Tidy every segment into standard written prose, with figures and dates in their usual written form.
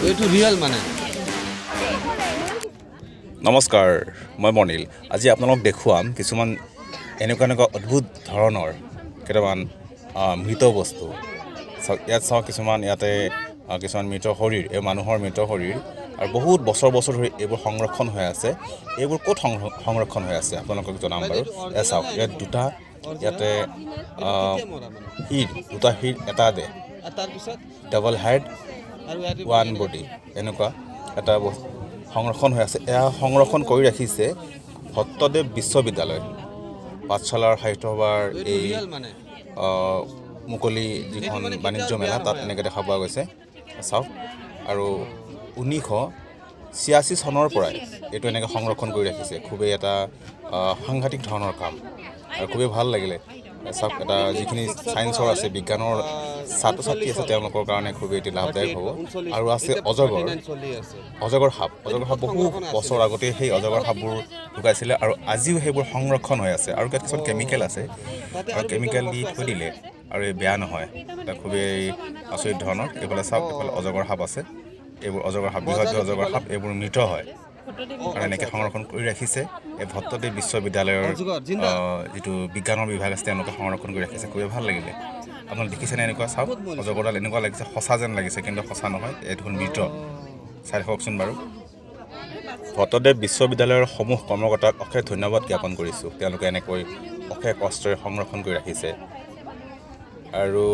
এইটো ৰিয়েল মানে। নমস্কাৰ, মই মনিল। আজি আপোনালোকক দেখুৱাম কিছুমান এনেকুৱা অদ্ভুত ধৰণৰ কেইটামান মৃত বস্তু। ইয়াত চাওক কিছুমান ইয়াতে কিছুমান মৃত শৰীৰ, এই মানুহৰ মৃত শৰীৰ আৰু বহুত বছৰ ধৰি এইবোৰ সংৰক্ষণ হৈ আছে। এইবোৰ ক'ত সংৰক্ষণ হৈ আছে আপোনালোকক জনাম বাৰু। এয়া চাওক, ইয়াত দুটা ইয়াতে দুটা শিৰ এটা দে তাৰপিছত ডাবল হেড ওৱান বডি এনেকুৱা এটা সংৰক্ষণ হৈ আছে। এয়া সংৰক্ষণ কৰি ৰাখিছে ভট্টদেৱ বিশ্ববিদ্যালয় পাঠশালাৰ সাহিত্য সভাৰ এই মুকলি যিখন বাণিজ্য মেলা তাত এনেকৈ দেখা পোৱা গৈছে। চাওক, আৰু 1986 চনৰ পৰাই এইটো এনেকৈ সংৰক্ষণ কৰি ৰাখিছে। খুবেই এটা সাংঘাতিক ধৰণৰ কাম আৰু খুবেই ভাল লাগিলে। চাওক, এটা যিখিনি ছায়েন্সৰ আছে, বিজ্ঞানৰ ছাত্ৰ ছাত্ৰী আছে, তেওঁলোকৰ কাৰণে খুবেই এটি লাভদায়ক হ'ব। আৰু আছে অজগৰ সাপ বহু বছৰ আগতে সেই অজগৰ সাপবোৰ ঢুকাইছিলে আৰু আজিও সেইবোৰ সংৰক্ষণ হৈ আছে। আৰু কিছুমান কেমিকেল আছে আৰু কেমিকেল দি থৈ দিলে আৰু এই বেয়া নহয়। এটা খুবেই আচৰিত ধৰণৰ। এইফালে চাওক, এইফালে অজগৰ সাপ আছে। এইবোৰ অজগৰ সাপ, বৃহৎ অজগৰ সাপ, এইবোৰ মৃত হয় আৰু এনেকৈ সংৰক্ষণ কৰি ৰাখিছে এই ভট্টদেৱ বিশ্ববিদ্যালয়ৰ যিটো বিজ্ঞানৰ বিভাগ আছে, তেওঁলোকে সংৰক্ষণ কৰি ৰাখিছে। খুবেই ভাল লাগিলে। আপোনালোকে দেখিছেনে? এনেকুৱা চাওক, অজগৰডাল এনেকুৱা লাগিছে সঁচা যেন লাগিছে, কিন্তু সঁচা নহয়, এইটো মৃত। চাই থাককচোন বাৰু। ভট্টদেৱ বিশ্ববিদ্যালয়ৰ সমূহ কৰ্মকৰ্তাক অশেষ ধন্যবাদ জ্ঞাপন কৰিছোঁ। তেওঁলোকে এনেকৈ অশেষ কষ্টৰে সংৰক্ষণ কৰি ৰাখিছে। আৰু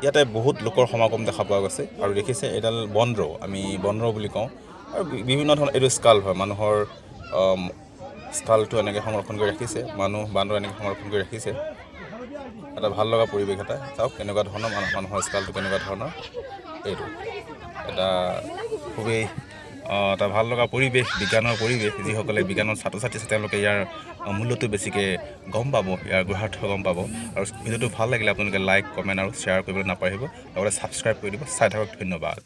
ইয়াতে বহুত লোকৰ সমাগম দেখা পোৱা গৈছে। আৰু দেখিছে, এইডাল বনৰৌ, আমি বনৰৌ বুলি কওঁ। আৰু বিভিন্ন ধৰণৰ এইটো স্কাল হয়, মানুহৰ স্কালটো এনেকৈ সংৰক্ষণ কৰি ৰাখিছে। বান্দৰ এনেকৈ সংৰক্ষণ কৰি ৰাখিছে। এটা ভাল লগা পৰিৱেশ এটা। চাওক কেনেকুৱা ধৰণৰ মানুহৰ স্কালটো কেনেকুৱা ধৰণৰ। এইটো এটা খুবেই এটা ভাল লগা পৰিৱেশ, বিজ্ঞানৰ পৰিৱেশ। যিসকলে বিজ্ঞানৰ ছাত্ৰ ছাত্ৰী আছে, তেওঁলোকে ইয়াৰ মূল্যটো বেছিকৈ গম পাব, ইয়াৰ গূঢ়াৰ্থ গম পাব। আৰু ভিডিঅ'টো ভাল লাগিলে আপোনালোকে লাইক, কমেণ্ট আৰু শ্বেয়াৰ কৰিবলৈ নাপাহৰিব। লগতে ছাবস্ক্ৰাইব কৰি দিব। চাই থাকক, ধন্যবাদ।